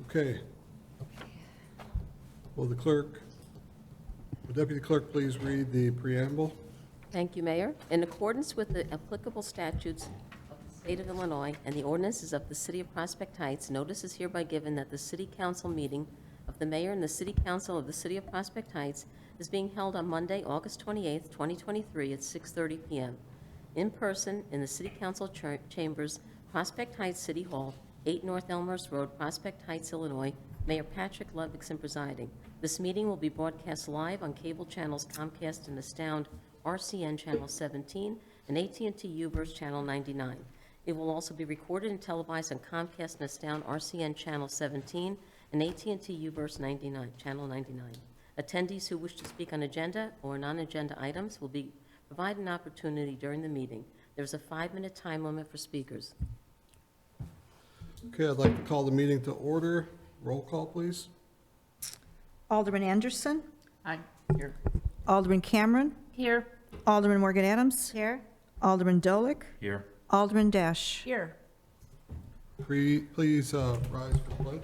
Okay. Will the Deputy Clerk please read the preamble? Thank you, Mayor. In accordance with the applicable statutes of the state of Illinois and the ordinances of the city of Prospect Heights, notice is hereby given that the city council meeting of the mayor and the city council of the city of Prospect Heights is being held on Monday, August 28th, 2023 at 6:30 p.m. in person in the city council chambers, Prospect Heights City Hall, 8 North Elmhurst Road, Prospect Heights, Illinois. Mayor Patrick Ludvigson presiding. This meeting will be broadcast live on cable channels Comcast and Astound, RCN Channel 17, and AT&T U-verse Channel 99. It will also be recorded and televised on Comcast and Astound, RCN Channel 17, and AT&T U-verse 99, Channel 99. Attendees who wish to speak on agenda or non-agenda items will be provided an opportunity during the meeting. There is a 5-minute time limit for speakers. Okay, I'd like to call the meeting to order. Roll call, please. Alderman Anderson. Aye. Here. Alderman Cameron. Here. Alderman Morgan Adams. Here. Alderman Dolick. Here. Alderman Dash. Here. Please rise for the pledge.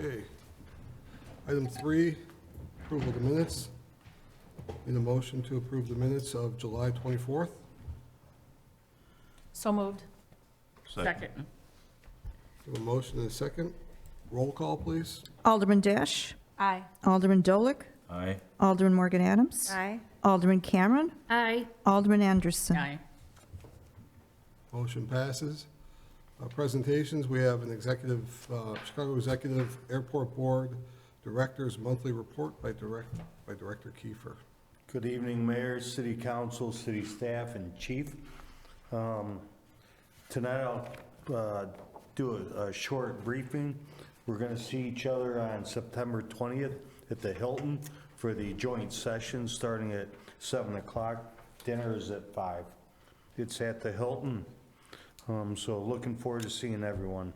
Okay. Item 3, approval of the minutes. Need a motion to approve the minutes of July 24th. So moved. Second. We have a motion and a second. Roll call, please. Alderman Dash. Aye. Alderman Dolick. Aye. Alderman Morgan Adams. Aye. Alderman Cameron. Aye. Alderman Anderson. Aye. Motion passes. Presentations, we have an Chicago Executive Airport Board Director's Monthly Report by Director Kiefer. Good evening, Mayor, City Council, City Staff, and Chief. Tonight I'll do a short briefing. We're going to see each other on September 20th at the Hilton for the joint session starting at 7 o'clock. Dinner is at 5. It's at the Hilton. So looking forward to seeing everyone.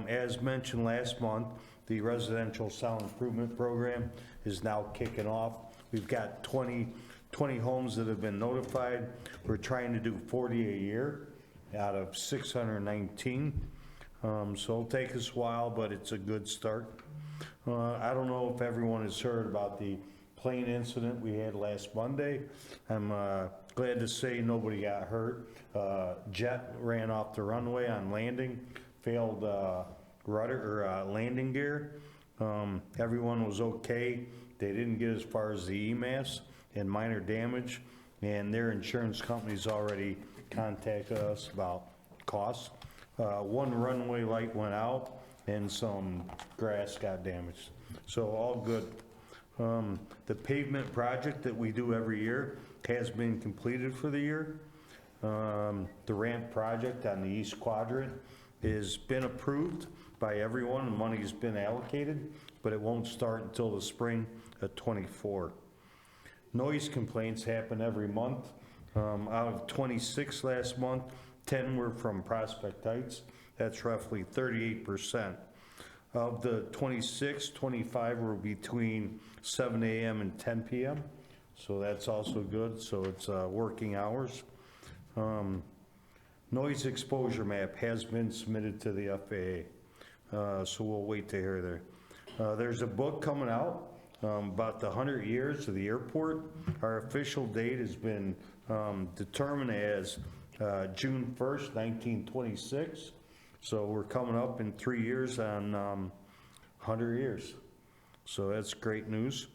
As mentioned last month, the residential sound improvement program is now kicking off. We've got 20 homes that have been notified. We're trying to do 40 a year out of 619. So it'll take us a while, but it's a good start. I don't know if everyone has heard about the plane incident we had last Monday. I'm glad to say nobody got hurt. Jet ran off the runway on landing, failed rudder or landing gear. Everyone was okay. They didn't get as far as the EMAS and minor damage, and their insurance company's already contacted us about costs. One runway light went out and some grass got damaged. So all good. The pavement project that we do every year has been completed for the year. The ramp project on the East Quadrant has been approved by everyone and money's been allocated, but it won't start until the spring of '24. Noise complaints happen every month. Out of 26 last month, 10 were from Prospect Heights. That's roughly 38%. Of the 26, 25 were between 7 a.m. and 10 p.m. So that's also good. So it's working hours. Noise exposure map has been submitted to the FAA. So we'll wait to hear there. There's a book coming out about the 100 years of the airport. Our official date has been determined as June 1st, 1926. So we're coming up in 3 years on 100 years. So that's great news.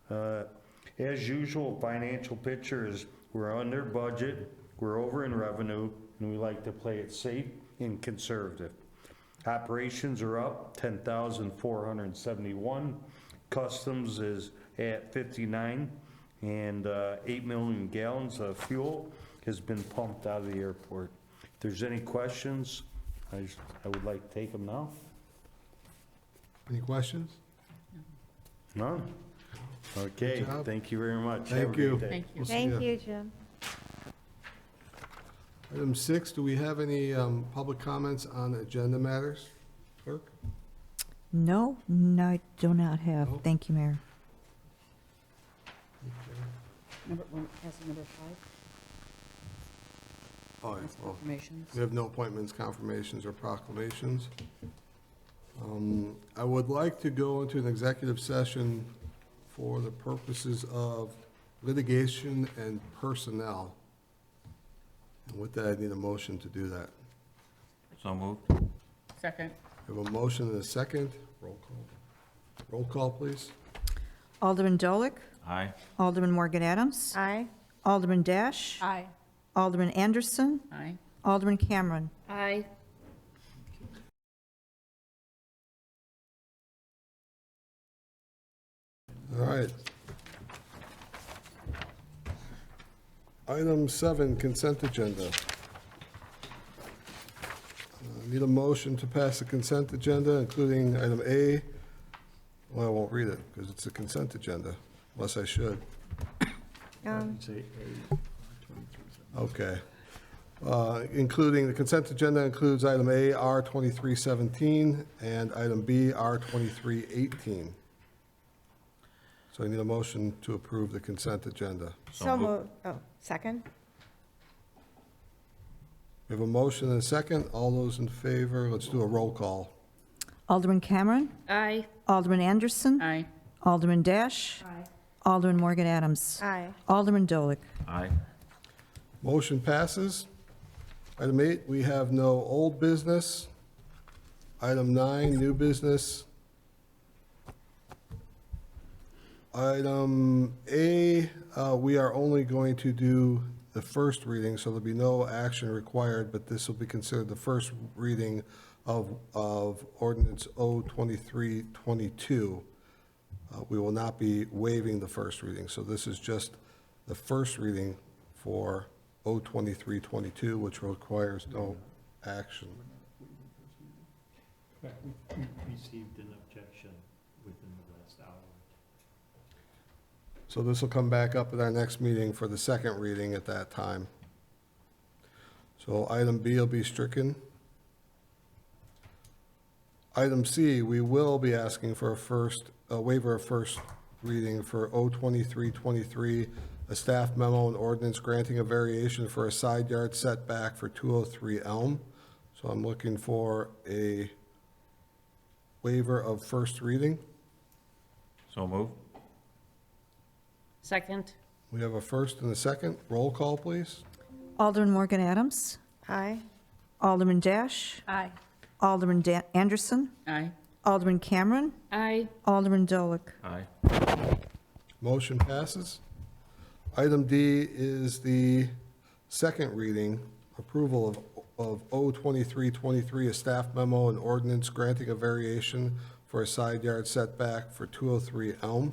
As usual, financial picture is we're under budget, we're over in revenue, and we like to play it safe and conservative. Operations are up 10,471. Customs is at 59, and 8 million gallons of fuel has been pumped out of the airport. If there's any questions, I would like to take them now. Any questions? None? Okay, Good job. thank you very much. Have a Thank great you. day. Thank you. We'll see Thank ya. you, Jim. Item 6, do we have any public comments on agenda matters? Clerk? No, I do not have. No? Thank you, Mayor. Number one, passing number 5, Oh, yeah, that's well, confirmations. we have no appointments, confirmations, or proclamations. I would like to go into an executive session for the purposes of litigation and personnel. And with that, I need a motion to do that. So moved. Second. We have a motion and a second. Roll call. Roll call, please. Alderman Dolick, Aye. Alderman Morgan Adams, Aye. Alderman Dash, Aye. Alderman Anderson, Aye. Alderman Cameron. Aye. All right. Item 7, consent agenda. Need a motion to pass the consent agenda, including item A. Well, I won't read it, because it's a consent agenda, unless I should. Okay. Including, the consent agenda includes item A, R 2317, and item B, R 2318. So I need a motion to approve the consent agenda. So moved. Oh, second? We have a motion and a second. All those in favor, let's do a roll call. Alderman Cameron, Aye. Alderman Anderson, Aye. Alderman Dash, Alderman Morgan Adams, Aye. Alderman Dolick. Aye. Motion passes. Item 8, we have no old business. Item 9, new business. Item A, we are only going to do the first reading, so there'll be no action required, but this will be considered the first reading of ordinance O2322. We will not be waiving the first reading, so this is just the first reading for O2322, which requires no action. We received an objection within the last hour. So this will come back up at our next meeting for the second reading at that time. So item B will be stricken. Item C, we will be asking for a waiver of first reading for O2323, a staff memo and ordinance granting a variation for a side yard setback for 203 Elm. So I'm looking for a waiver of first reading. So moved. Second. We have a first and a second. Roll call, please. Alderman Morgan Adams, Aye. Alderman Dash, Aye. Alderman Anderson, Aye. Alderman Cameron, Aye. Alderman Dolick. Aye. Motion passes. Item D is the second reading, approval of O2323, a staff memo and ordinance granting a variation for a side yard setback for 203 Elm.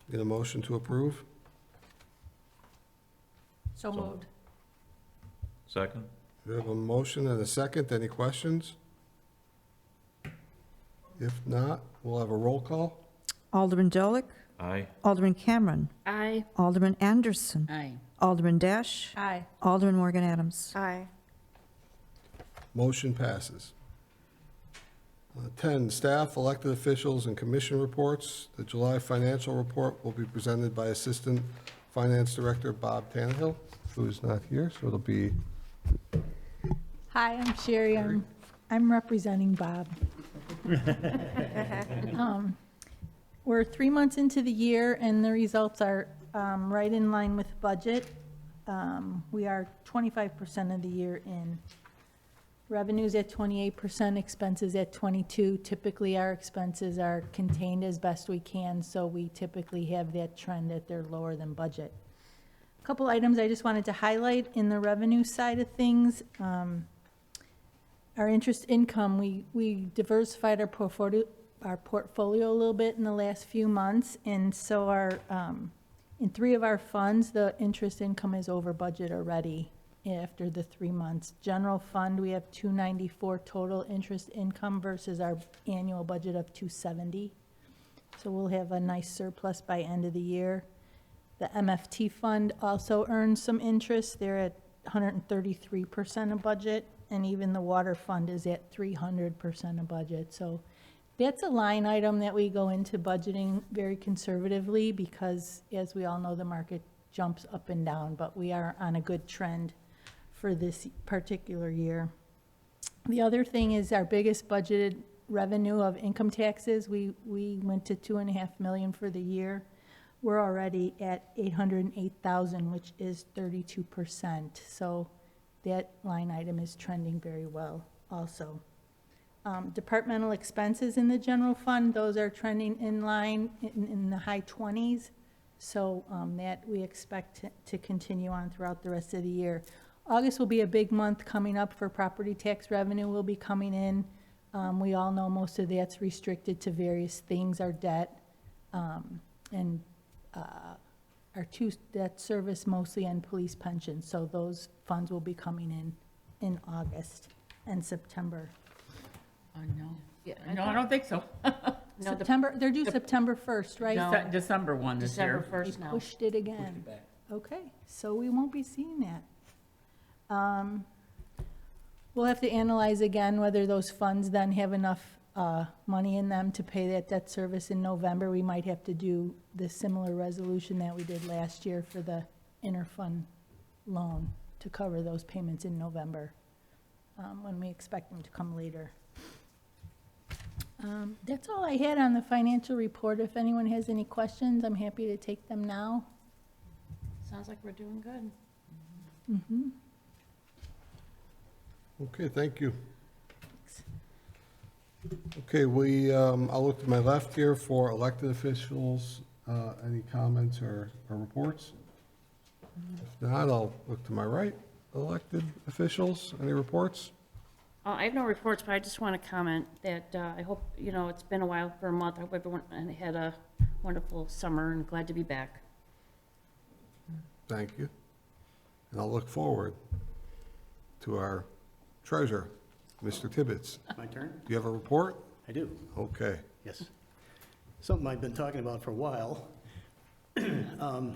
Need a motion to approve? So moved. Second. We have a motion and a second. Any questions? If not, we'll have a roll call. Alderman Dolick, Aye. Alderman Cameron, Aye. Alderman Anderson, Aye. Alderman Dash, Aye. Alderman Morgan Adams. Aye. Motion passes. 10, staff, elected officials, and commission reports. The July financial report will be presented by Assistant Finance Director Bob Tannehill, who is not here, so it'll be, Hi, I'm Sherry. I'm representing Bob. We're 3 months into the year, and the results are right in line with budget. We are 25% of the year in. Revenues at 28%, expenses at 22%. Typically, our expenses are contained as best we can, so we typically have that trend that they're lower than budget. A couple items I just wanted to highlight in the revenue side of things. Our interest income, we diversified our portfolio a little bit in the last few months, and so in 3 of our funds, the interest income is over budget already after the 3 months. General fund, we have $294 total interest income versus our annual budget of $270. So we'll have a nice surplus by end of the year. The MFT fund also earns some interest. They're at 133% of budget, and even the water fund is at 300% of budget. So that's a line item that we go into budgeting very conservatively because, as we all know, the market jumps up and down, but we are on a good trend for this particular year. The other thing is our biggest budgeted revenue of income taxes. We went to 2.5 million for the year. We're already at 808,000, which is 32%. So that line item is trending very well also. Departmental expenses in the general fund, those are trending in line in the high 20s. So that we expect to continue on throughout the rest of the year. August will be a big month coming up for property tax revenue will be coming in. We all know most of that's restricted to various things, our debt, and our two debt service mostly and police pensions. So those funds will be coming in August and September. No. Yeah, No, I don't think so. No, the September, they're due September 1st, right? Se- December one this year. December They 1st now. pushed it again. Okay, so we won't be seeing that. We'll have to analyze again whether those funds then have enough money in them to pay that debt service in November. We might have to do the similar resolution that we did last year for the interfund loan to cover those payments in November, when we expect them to come later. That's all I had on the financial report. If anyone has any questions, I'm happy to take them now. Sounds like we're doing good. Mhm. Okay, thank you. Okay, I'll look to my left here for elected officials. Any comments or reports? If not, I'll look to my right. Elected officials, any reports? I have no reports, but I just want to comment that I hope, it's been a while, for a month. I hope everyone had a wonderful summer and glad to be back. Thank you. And I'll look forward to our treasurer, Mr. Tibbetts. My turn? Do you have a report? I do, Okay. yes. Something I've been talking about for a while. I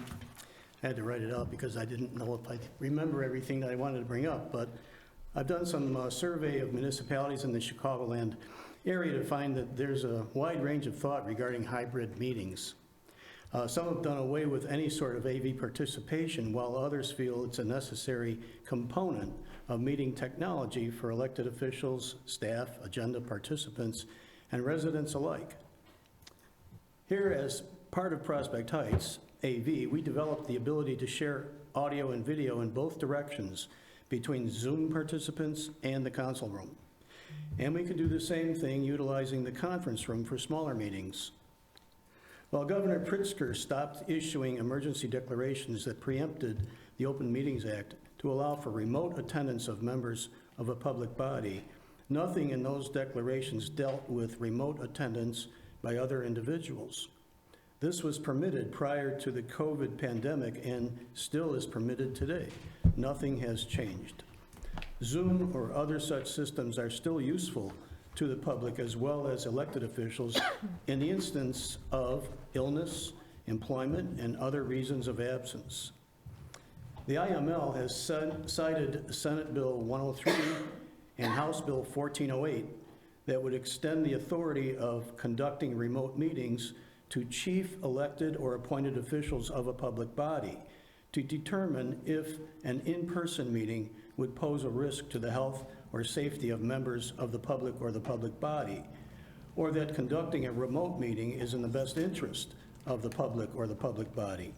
had to write it out because I didn't know if I'd remember everything that I wanted to bring up, but I've done some survey of municipalities in the Chicagoland area to find that there's a wide range of thought regarding hybrid meetings. Some have done away with any sort of AV participation, while others feel it's a necessary component of meeting technology for elected officials, staff, agenda participants, and residents alike. Here, as part of Prospect Heights AV, we developed the ability to share audio and video in both directions between Zoom participants and the council room. And we can do the same thing utilizing the conference room for smaller meetings. While Governor Pritzker stopped issuing emergency declarations that preempted the Open Meetings Act to allow for remote attendance of members of a public body, nothing in those declarations dealt with remote attendance by other individuals. This was permitted prior to the COVID pandemic and still is permitted today. Nothing has changed. Zoom or other such systems are still useful to the public as well as elected officials in the instance of illness, employment, and other reasons of absence. The IML has cited Senate Bill 103 and House Bill 1408 that would extend the authority of conducting remote meetings to chief elected or appointed officials of a public body to determine if an in-person meeting would pose a risk to the health or safety of members of the public or the public body, or that conducting a remote meeting is in the best interest of the public or the public body.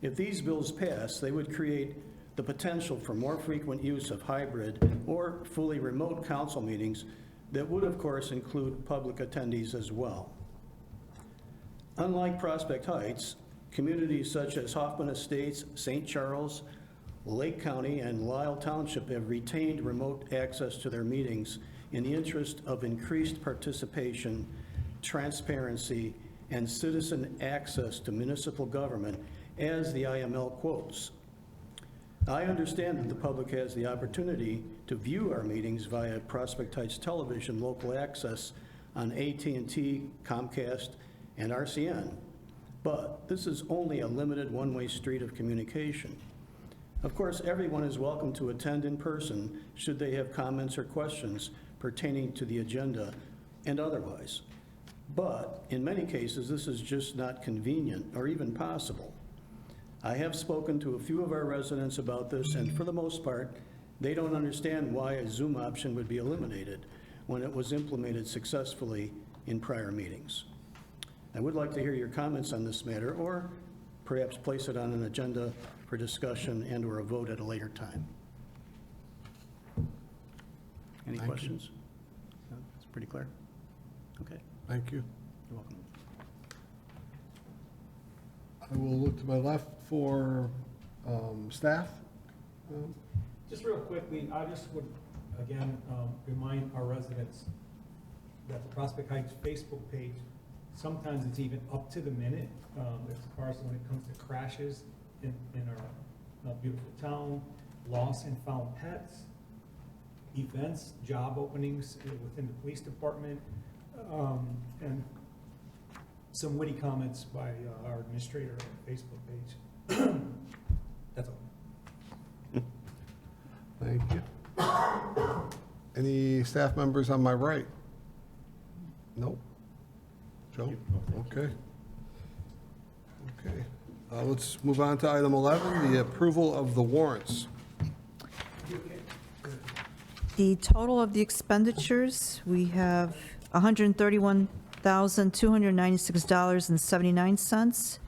If these bills pass, they would create the potential for more frequent use of hybrid or fully remote council meetings that would, of course, include public attendees as well. Unlike Prospect Heights, communities such as Hoffman Estates, St. Charles, Lake County, and Lyle Township have retained remote access to their meetings in the interest of increased participation, transparency, and citizen access to municipal government, as the IML quotes. I understand that the public has the opportunity to view our meetings via Prospect Heights Television local access on AT&T, Comcast, and RCN. But this is only a limited one-way street of communication. Of course, everyone is welcome to attend in person should they have comments or questions pertaining to the agenda and otherwise. But in many cases, this is just not convenient or even possible. I have spoken to a few of our residents about this, and for the most part, they don't understand why a Zoom option would be eliminated when it was implemented successfully in prior meetings. I would like to hear your comments on this matter, or perhaps place it on an agenda for discussion and/or a vote at a later time. Any Thank you. questions? No, it's pretty clear. Okay, Thank you. you're welcome. I will look to my left for staff. Just real quickly, I just would, again, remind our residents that the Prospect Heights Facebook page, sometimes it's even up to the minute, as far as when it comes to crashes in our beautiful town, lost and found pets, events, job openings within the police department, and some witty comments by our administrator on the Facebook page. That's all. Thank you. Any staff members on my right? Nope. Joe? Okay. Okay. Let's move on to item 11, the approval of the warrants. The total of the expenditures, we have $131,296.79.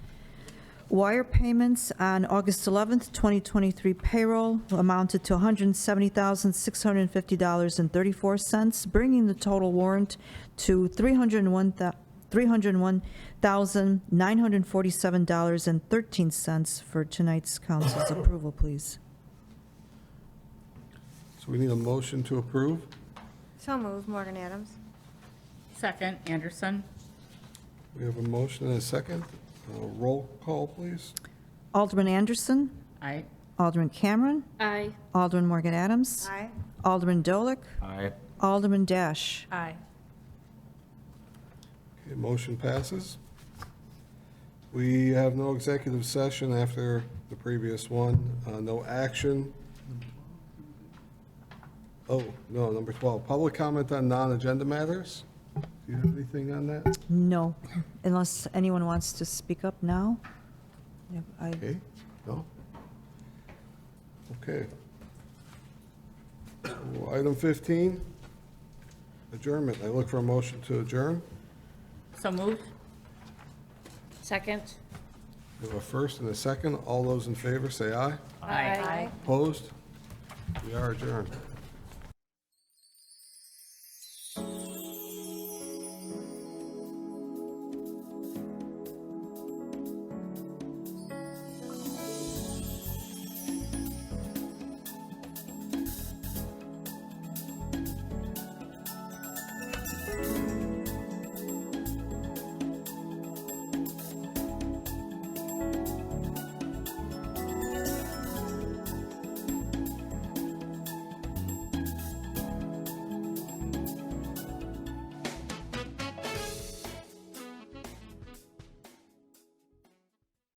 Wire payments on August 11th, 2023 payroll amounted to $170,650.34, bringing the total warrant to $301,947.13 for tonight's council's approval, please. So we need a motion to approve. So moved, Morgan Adams. Second, Anderson. We have a motion and a second. Roll call, please. Alderman Anderson, Aye. Alderman Cameron, Aye. Alderman Morgan Adams, Aye. Alderman Dolick, Aye. Alderman Dash. Aye. Okay, motion passes. We have no executive session after the previous one, no action. Oh, no, number 12, public comment on non-agenda matters. Do you have anything on that? No, unless anyone wants to speak up now. Yep, Okay, no? Okay. So, item 15, adjournment. I look for a motion to adjourn. So moved. Second. We have a first and a second. All those in favor, say aye. Aye. Opposed? We are adjourned.